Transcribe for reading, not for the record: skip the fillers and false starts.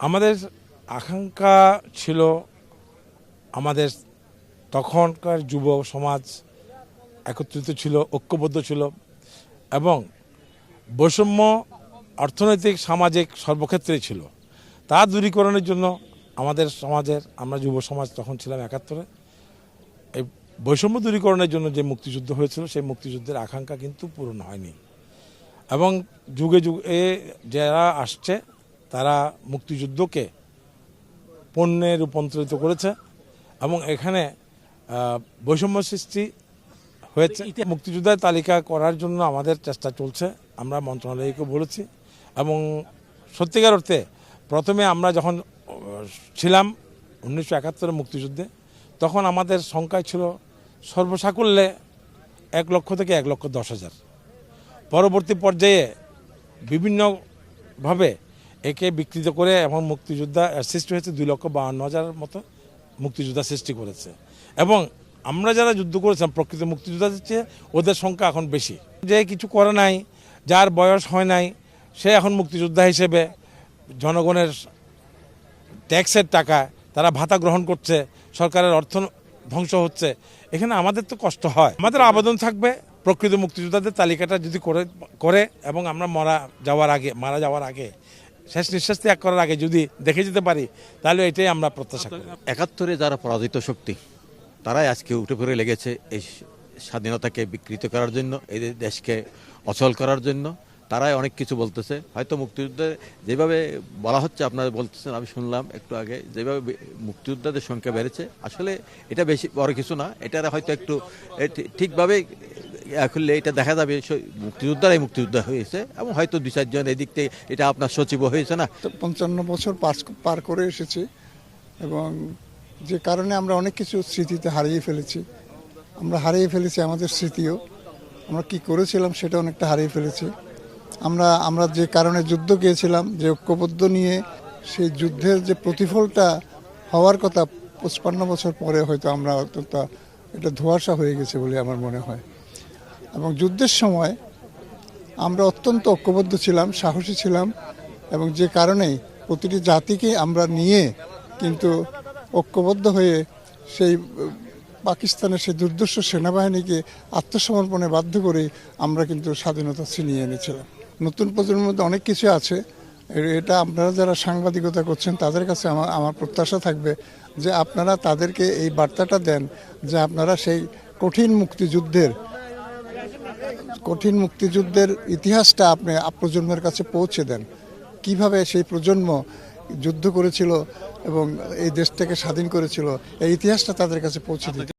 আমাদের আকাঙ্ক্ষা ছিল আমাদের তখনকার যুব সমাজ একত্রিত ছিল, ঐক্যবদ্ধ ছিল এবং বৈষম্য অর্থনৈতিক সামাজিক সর্বক্ষেত্রেই ছিল। তা দূরীকরণের জন্য আমাদের সমাজের, আমরা যুব সমাজ তখন ছিলাম ৭১, এই বৈষম্য দূরীকরণের জন্য যে মুক্তিযুদ্ধ হয়েছিল সেই মুক্তিযুদ্ধের আকাঙ্ক্ষা কিন্তু পূরণ হয়নি এবং যুগে যুগে যারা আসছে তারা মুক্তিযুদ্ধকে পণ্যে রূপান্তরিত করেছে এবং এখানে বৈষম্য সৃষ্টি হয়েছে। মুক্তিযোদ্ধার তালিকা করার জন্য আমাদের চেষ্টা চলছে, আমরা মন্ত্রণালয়কে বলেছি এবং সত্যিকার অর্থে প্রথমে আমরা যখন ছিলাম ১৯৭১ মুক্তিযুদ্ধে, তখন আমাদের সংখ্যায় ছিল সর্বসাকুল্যে ১ লক্ষ থেকে ১,১০,০০০। পরবর্তী পর্যায়ে বিভিন্নভাবে একে বিকৃত করে এবং মুক্তিযোদ্ধা সৃষ্টি হয়েছে ২,৫২,০০০ মতো মুক্তিযোদ্ধা সৃষ্টি করেছে এবং আমরা যারা যুদ্ধ করেছিলাম প্রকৃত মুক্তিযোদ্ধাদের চেয়ে ওদের সংখ্যা এখন বেশি। যে কিছু করে নাই, যার বয়স হয় নাই, সে এখন মুক্তিযোদ্ধা হিসেবে জনগণের ট্যাক্সের টাকা তারা ভাতা গ্রহণ করছে, সরকারের অর্থ ধ্বংস হচ্ছে। এখানে আমাদের তো কষ্ট হয়। আমাদের আবেদন থাকবে প্রকৃত মুক্তিযোদ্ধাদের তালিকাটা যদি করে এবং আমরা মারা যাওয়ার আগে শেষ নিঃশ্বাস ত্যাগ করার আগে যদি দেখে যেতে পারি, তাহলে এটাই আমরা প্রত্যাশা করি। ৭১ যারা পরাজিত শক্তি তারাই আজকে উঠে পড়ে লেগেছে এই স্বাধীনতাকে বিকৃত করার জন্য, এই দেশকে অচল করার জন্য। তারাই অনেক কিছু বলতেছে। হয়তো মুক্তিযুদ্ধে যেভাবে বলা হচ্ছে, আপনারা বলতেছেন, আমি শুনলাম একটু আগে, যেভাবে মুক্তিযোদ্ধাদের সংখ্যা বেড়েছে, আসলে এটা বেশি বড় কিছু না। এটার হয়তো একটু ঠিকভাবে করলে এটা দেখা যাবে মুক্তিযোদ্ধারাই মুক্তিযোদ্ধা হয়েছে এবং হয়তো ২-৪ জন এদিক থেকে, এটা আপনার সচিবও হয়েছে না। ৫৫ বছর পার করে এসেছি এবং যে কারণে আমরা অনেক কিছু স্মৃতিতে হারিয়ে ফেলেছি। আমাদের স্মৃতিও, আমরা কি করেছিলাম সেটা অনেকটা হারিয়ে ফেলেছি। আমরা যে কারণে যুদ্ধ গিয়েছিলাম, যে ঐক্যবদ্ধ নিয়ে সেই যুদ্ধের যে প্রতিফলটা হওয়ার কথা ৫৫ বছর পরে হয়তো আমরা অত্যন্ত এটা ধোঁয়াশা হয়ে গেছে বলে আমার মনে হয়। এবং যুদ্ধের সময় আমরা অত্যন্ত ঐক্যবদ্ধ ছিলাম, সাহসী ছিলাম এবং যে কারণেই প্রতিটি জাতিকে আমরা নিয়ে কিন্তু ঐক্যবদ্ধ হয়ে সেই পাকিস্তানের সেই দুর্ধর্ষ সেনাবাহিনীকে আত্মসমর্পণে বাধ্য করে আমরা কিন্তু স্বাধীনতা ছিনিয়ে এনেছিলাম। নতুন প্রজন্মের মধ্যে অনেক কিছু আছে, এটা আপনারা যারা সাংবাদিকতা করছেন তাদের কাছে আমার প্রত্যাশা থাকবে যে আপনারা তাদেরকে এই বার্তাটা দেন যে আপনারা সেই কঠিন মুক্তিযুদ্ধের ইতিহাসটা আপনি প্রজন্মের কাছে পৌঁছে দেন। কিভাবে সেই প্রজন্ম যুদ্ধ করেছিল এবং এই দেশটাকে স্বাধীন করেছিল, এই ইতিহাসটা তাদের কাছে পৌঁছে দিতে।